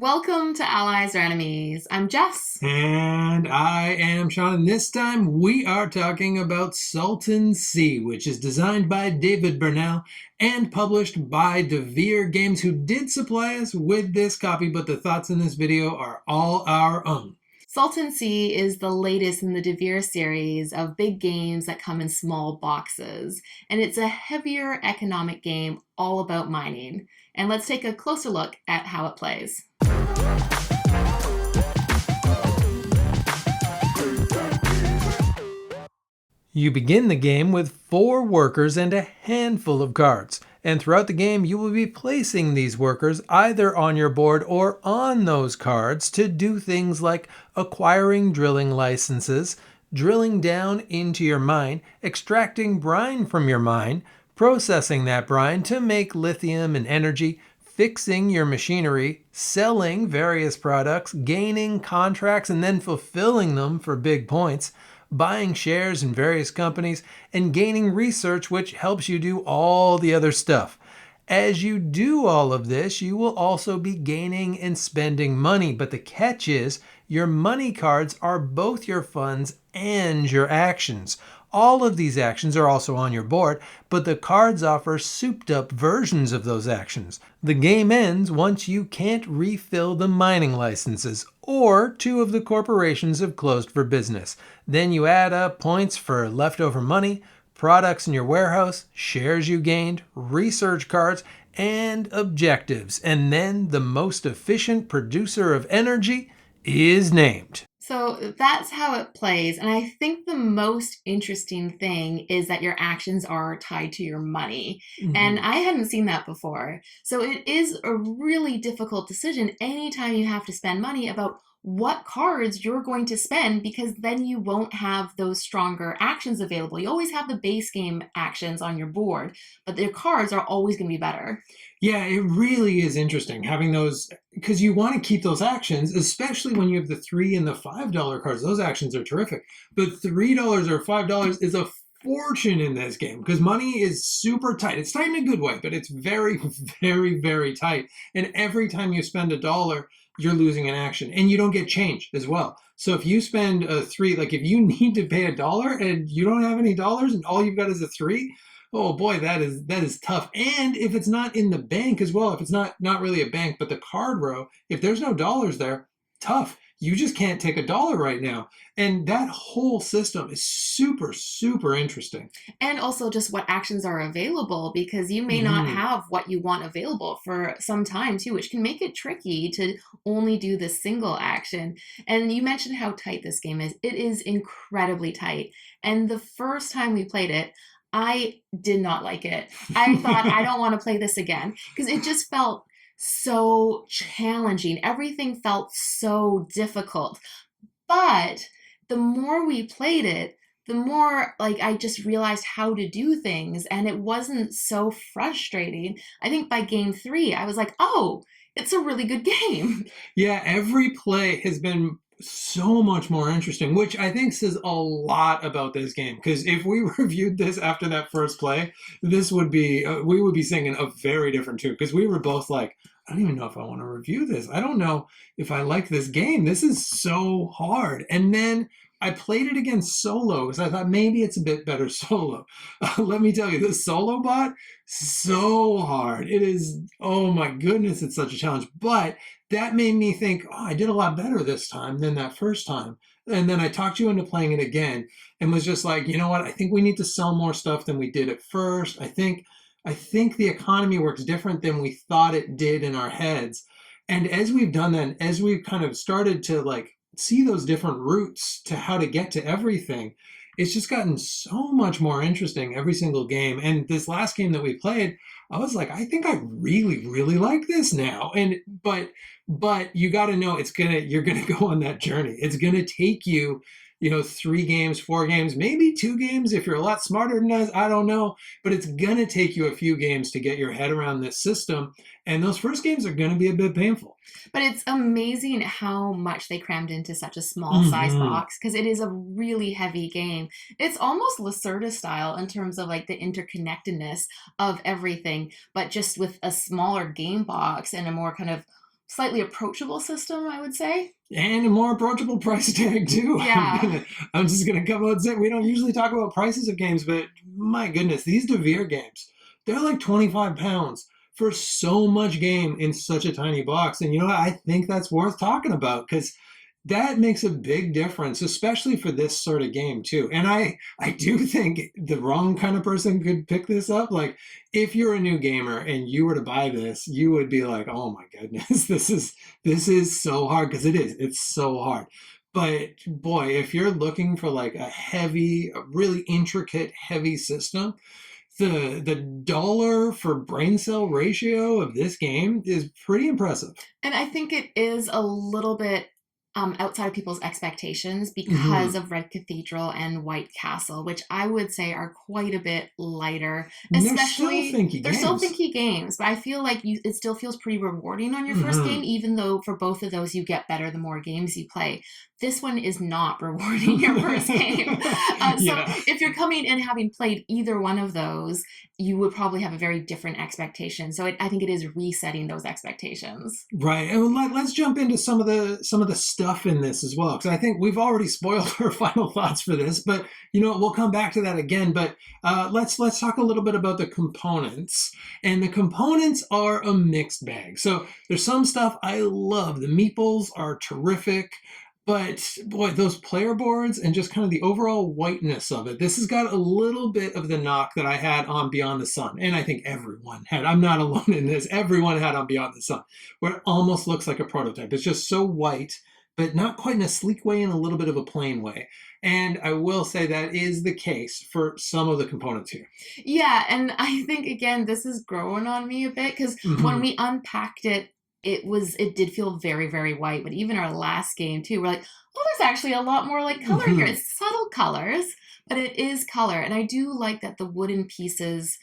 Welcome to Allies or Enemies. I'm Jess. And I am Sean, and this time we are talking about Salton Sea, which is designed by David Bernal and published by Devir Games, who did supply us with this copy, but the thoughts in this video are all our own. Salton Sea is the latest in the Devir series of big games that come in small boxes, and it's a heavier economic game all about mining. And let's take a closer look at how it plays. You begin the game with 4 workers and a handful of cards, and throughout the game you will be placing these workers either on your board or on those cards to do things like acquiring drilling licenses, drilling down into your mine, extracting brine from your mine, processing that brine to make lithium and energy, fixing your machinery, selling various products, gaining contracts and then fulfilling them for big points, buying shares in various companies, and gaining research, which helps you do all the other stuff. As you do all of this, you will also be gaining and spending money, but the catch is your money cards are both your funds and your actions. All of these actions are also on your board, but the cards offer souped up versions of those actions. The game ends once you can't refill the mining licenses, or 2 of the corporations have closed for business. Then you add up points for leftover money, products in your warehouse, shares you gained, research cards, and objectives. And then the most efficient producer of energy is named. So that's how it plays. And I think the most interesting thing is that your actions are tied to your money. And I hadn't seen that before. So it is a really difficult decision anytime you have to spend money about what cards you're going to spend, because then you won't have those stronger actions available. You always have the base game actions on your board, but their cards are always going to be better. Yeah, it really is interesting having those because you want to keep those actions, especially when you have the $3 and the $5 cards. Those actions are terrific. But $3 or $5 is a fortune in this game because money is super tight. It's tight in a good way, but it's very, very, very tight. And every time you spend a dollar, you're losing an action, and you don't get change as well. So if you spend a 3, like if you need to pay a dollar and you don't have any dollars and all you've got is a 3, oh boy, that is tough. And if it's not in the bank as well, if it's not really a bank, but the card row, if there's no dollars there, tough. You just can't take a dollar right now. And that whole system is super, super interesting. And also just what actions are available, because you may not Hmm. have what you want available for some time too, which can make it tricky to only do the single action. And you mentioned how tight this game is. It is incredibly tight. And the first time we played it, I did not like it. I thought, I don't want to play this again, because it just felt so challenging. Everything felt so difficult. But the more we played it, the more like I just realized how to do things, and it wasn't so frustrating. I think by game 3, I was like, "Oh, it's a really good game." Yeah, every play has been so much more interesting, which I think says a lot about this game. Because if we reviewed this after that first play, this would be we would be singing a very different tune. Because we were both like, I don't even know if I want to review this. I don't know if I like this game. This is so hard. And then I played it again solo because I thought maybe it's a bit better solo. Let me tell you, the solo bot so hard. It is. Oh my goodness, it's such a challenge. But that made me think, oh, I did a lot better this time than that first time. And then I talked you into playing it again and was just like, you know what? I think we need to sell more stuff than we did at first. I think the economy works different than we thought it did in our heads. And as we've done that, as we've kind of started to like see those different routes to how to get to everything, it's just gotten so much more interesting every single game. And this last game that we played, I was like, I think I really, really like this now. And but you got to know you're gonna go on that journey. It's gonna take you, 3 games, 4 games, maybe 2 games if you're a lot smarter than us. I don't know, but it's gonna take you a few games to get your head around this system. And those first games are gonna be a bit painful. But it's amazing how much they crammed into such a small size Hmm. box, because it is a really heavy game. It's almost Lacerda style in terms of like the interconnectedness of everything, but just with a smaller game box and a more kind of slightly approachable system, I would say. And a more approachable price tag too. Yeah. I'm just gonna come out and say we don't usually talk about prices of games, but my goodness, these Devir games, they're like 25 pounds for so much game in such a tiny box. And you know what? I think that's worth talking about because that makes a big difference, especially for this sort of game too. And I do think the wrong kind of person could pick this up. Like if you're a new gamer and you were to buy this, you would be like, oh my goodness, this is so hard because it's so hard. But boy, if you're looking for like a really intricate, heavy system, the dollar for brain cell ratio of this game is pretty impressive. And I think it is a little bit outside of people's expectations Mm-hmm. because of Red Cathedral and White Castle, which I would say are quite a bit lighter. And they're still Especially, thinky they're still games. thinky games, but I feel like it still feels pretty rewarding on your first game, Mm-hmm. even though for both of those you get better the more games you play. This one is not rewarding your first game. So Yeah. if you're coming in having played either one of those, you would probably have a very different expectation. So I think it is resetting those expectations. Right, and let's jump into some of the stuff in this as well, because I think we've already spoiled our final thoughts for this, but you know we'll come back to that again. But let's talk a little bit about the components, and the components are a mixed bag. So there's some stuff I love. The meeples are terrific. But boy, those player boards and just kind of the overall whiteness of it, this has got a little bit of the knock that I had on Beyond the Sun. And I think everyone had. I'm not alone in this. Everyone had on Beyond the Sun, where it almost looks like a prototype. It's just so white, but not quite in a sleek way, in a little bit of a plain way. And I will say that is the case for some of the components here. Yeah, and I think again this is growing on me a bit because when Mm-hmm. we unpacked it, it did feel very, very white. But even our last game too, we're like, oh, there's actually a lot more like color here. Mm-hmm. It's subtle colors, but it is color. And I do like that the wooden pieces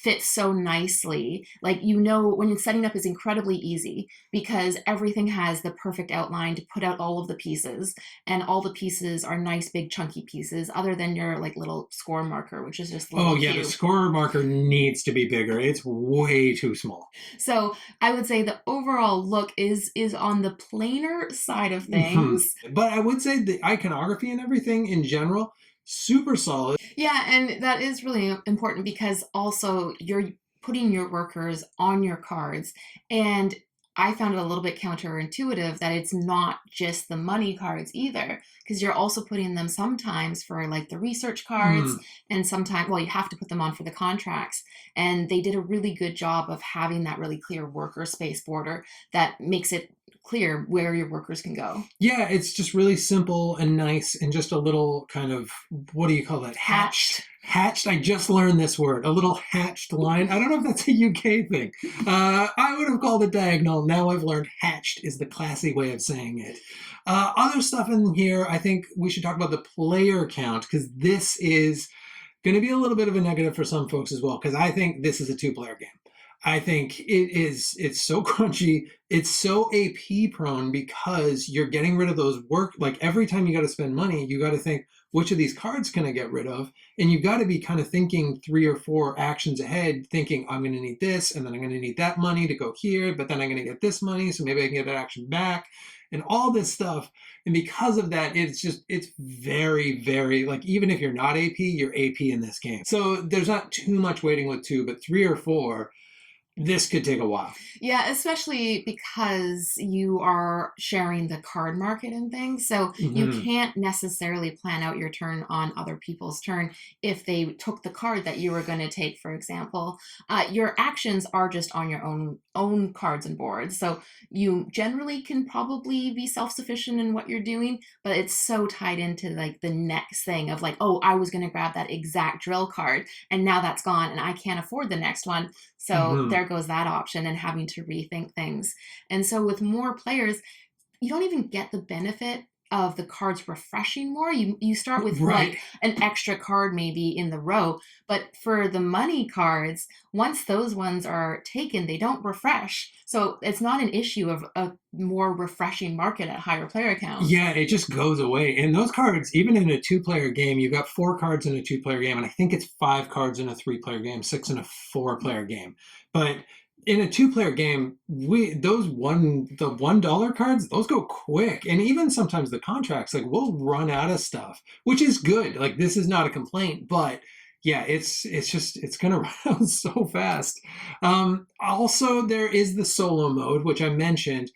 fit so nicely. Like when you're setting up is incredibly easy because everything has the perfect outline to put out all of the pieces, and all the pieces are nice big chunky pieces other than your like little score marker, which is just a Oh little yeah, the cube. score marker needs to be bigger. It's way too small. So I would say the overall look is on the plainer side of Mhm. things. But I would say the iconography and everything in general, super solid. Yeah, and that is really important because also you're putting your workers on your cards. And I found it a little bit counterintuitive that it's not just the money cards either, because you're also putting them sometimes for like the research cards, Mm. and sometimes, well, you have to put them on for the contracts. And they did a really good job of having that really clear worker space border that makes it clear where your workers can go. Yeah, it's just really simple and nice and just a little kind of, what do you call that? Hatched. Hatched. Hatched. I just learned this word. A little hatched line. I don't know if that's a UK thing. I would have called it diagonal. Now I've learned hatched is the classy way of saying it. Other stuff in here, I think we should talk about the player count because this is going to be a little bit of a negative for some folks as well because I think this is a two-player game. I think it's so crunchy, it's so AP prone because you're getting rid of those work like every time you got to spend money, you got to think which of these cards can I get rid of? And you've got to be kind of thinking 3 or 4 actions ahead, thinking I'm going to need this and then I'm going to need that money to go here, but then I'm going to get this money, so maybe I can get that action back and all this stuff. And because of that, it's very, very like even if you're not AP, you're AP in this game. So there's not too much waiting with two, but 3 or 4, this could take a while. Yeah, especially because you are sharing the card market and things. So you Mm-hmm. can't necessarily plan out your turn on other people's turn if they took the card that you were going to take, for example. Your actions are just on your own cards and boards. So you generally can probably be self-sufficient in what you're doing, but it's so tied into like the next thing of like, oh, I was going to grab that exact drill card and now that's gone and I can't afford the next one. So Mm-hmm. there goes that option and having to rethink things. And so with more players, you don't even get the benefit of the cards refreshing more. You start with like Right. an extra card maybe in the row, but for the money cards, once those ones are taken, they don't refresh. So it's not an issue of a more refreshing market at higher player counts. Yeah, it just goes away. And those cards, even in a two-player game, you've got 4 cards in a two-player game, and I think it's 5 cards in a three-player game, 6 in a four-player game. But in a two-player game, the $1 cards, those go quick. And even sometimes the contracts, like we'll run out of stuff, which is good. Like this is not a complaint, but yeah, it's gonna run out so fast. Also, there is the solo mode, which I mentioned,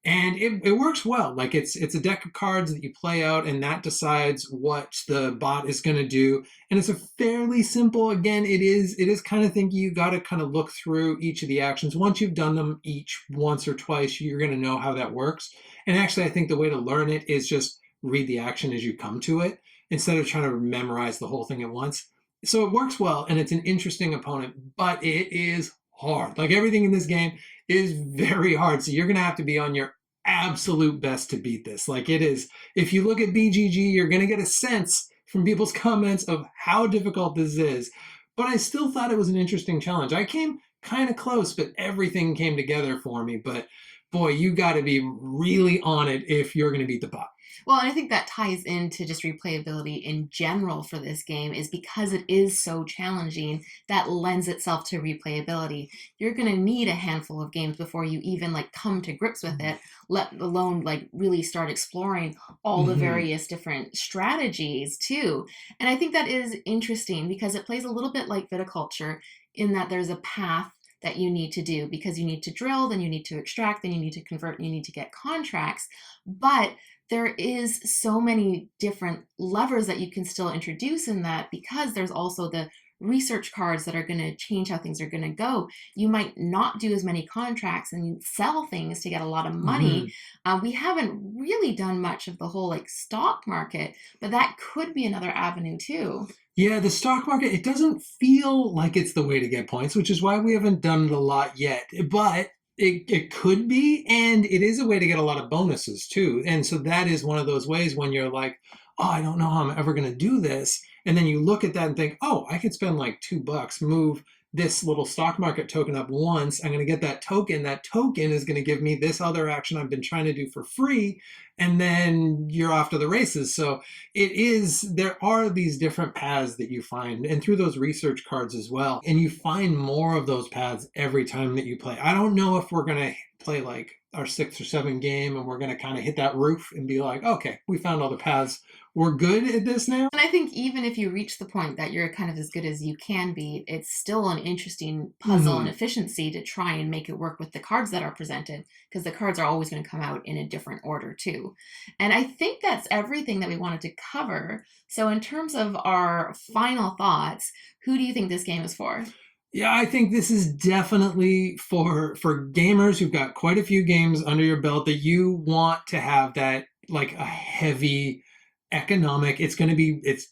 and it works well. Like it's a deck of cards that you play out, and that decides what the bot is going to do. And it's a fairly simple. Again, it is kind of thinking you got to kind of look through each of the actions. Once you've done them each once or twice, you're going to know how that works. And actually, I think the way to learn it is just read the action as you come to it instead of trying to memorize the whole thing at once. So it works well, and it's an interesting opponent, but it is hard. Like everything in this game is very hard. So you're going to have to be on your absolute best to beat this. Like it is, if you look at BGG, you're going to get a sense from people's comments of how difficult this is. But I still thought it was an interesting challenge. I came kind of close, but everything came together for me. But boy, you got to be really on it if you're going to beat the bot. Well, and I think that ties into just replayability in general for this game is because it is so challenging that lends itself to replayability. You're going to need a handful of games before you even like come to grips with it, let alone like really start exploring all the various different strategies too. And I think that is interesting because it plays a little bit like viticulture in that there's a path that you need to do because you need to drill, then you need to extract, then you need to convert, and you need to get contracts. But there is so many different levers that you can still introduce in that because there's also the research cards that are going to change how things are going to go. You might not do as many contracts and sell things to get a lot of money. We haven't really done much of the whole like stock market, but that could be another avenue too. Yeah, the stock market, it doesn't feel like it's the way to get points, which is why we haven't done it a lot yet. But it could be, and it is a way to get a lot of bonuses too. And so that is one of those ways when you're like, oh, I don't know how I'm ever going to do this. And then you look at that and think, oh, I could spend like $2, move this little stock market token up once. I'm going to get that token. That token is going to give me this other action I've been trying to do for free. And then you're off to the races. So there are these different paths that you find, and through those research cards as well. And you find more of those paths every time that you play. I don't know if we're going to play like our 6 or 7 game and we're going to kind of hit that roof and be like, okay, we found all the paths. We're good at this now. And I think even if you reach the point that you're kind of as good as you can be, it's still an interesting puzzle and efficiency to try and make it work with the cards that are presented, because the cards are always going to come out in a different order too. And I think that's everything that we wanted to cover. So in terms of our final thoughts, who do you think this game is for? Yeah, I think this is definitely for gamers who've got quite a few games under your belt that you want to have that like a heavy economic. It's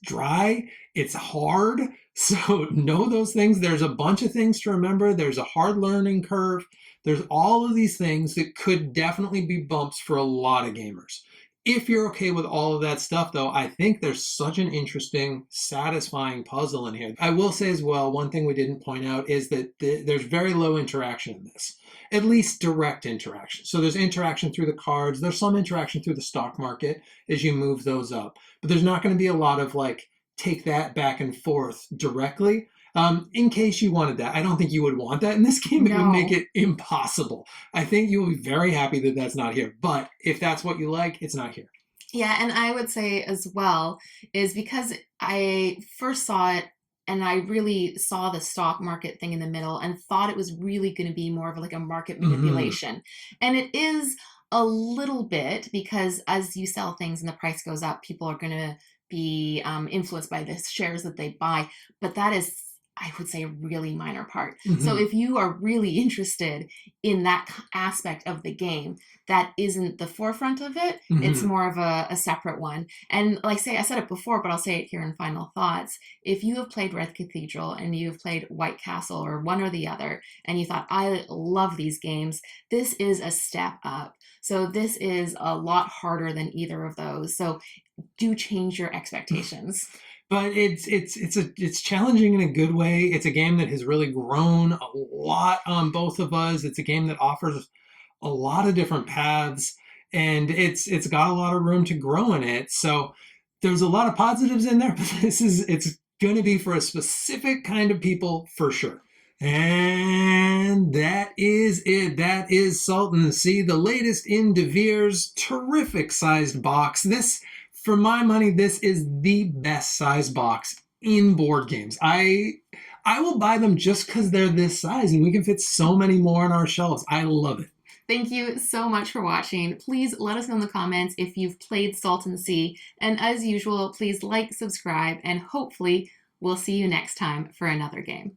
dry, it's hard. So know those things. There's a bunch of things to remember. There's a hard learning curve. There's all of these things that could definitely be bumps for a lot of gamers. If you're okay with all of that stuff, though, I think there's such an interesting, satisfying puzzle in here. I will say as well, one thing we didn't point out is that there's very low interaction in this, at least direct interaction. So there's interaction through the cards. There's some interaction through the stock market as you move those up. But there's not going to be a lot of like, take that back and forth directly. In case you wanted that. I don't think you would want that in this game. It would make it impossible. I think you'll be very happy that that's not here. But if that's what you like, it's not here. Yeah, and I would say as well is because I first saw it and I really saw the stock market thing in the middle and thought it was really going to be more of like a market manipulation. And it is a little bit because as you sell things and the price goes up, people are going to be influenced by the shares that they buy. But that is, I would say, a really minor part. So if you are really interested in that aspect of the game, that isn't the forefront of it. It's more of a separate one. And like I said it before, but I'll say it here in final thoughts. If you have played Red Cathedral and you've played White Castle or one or the other, and you thought, I love these games, this is a step up. So this is a lot harder than either of those. So do change your expectations. But it's challenging in a good way. It's a game that has really grown a lot on both of us. It's a game that offers a lot of different paths, and it's got a lot of room to grow in it. So there's a lot of positives in there, but it's going to be for a specific kind of people for sure. And that is it. That is Salton Sea, the latest in Devir's terrific sized box. This, for my money, this is the best sized box in board games. I will buy them just because they're this size and we can fit so many more on our shelves. I love it. Thank you so much for watching. Please let us know in the comments if you've played Salton Sea. And as usual, please like, subscribe, and hopefully we'll see you next time for another game.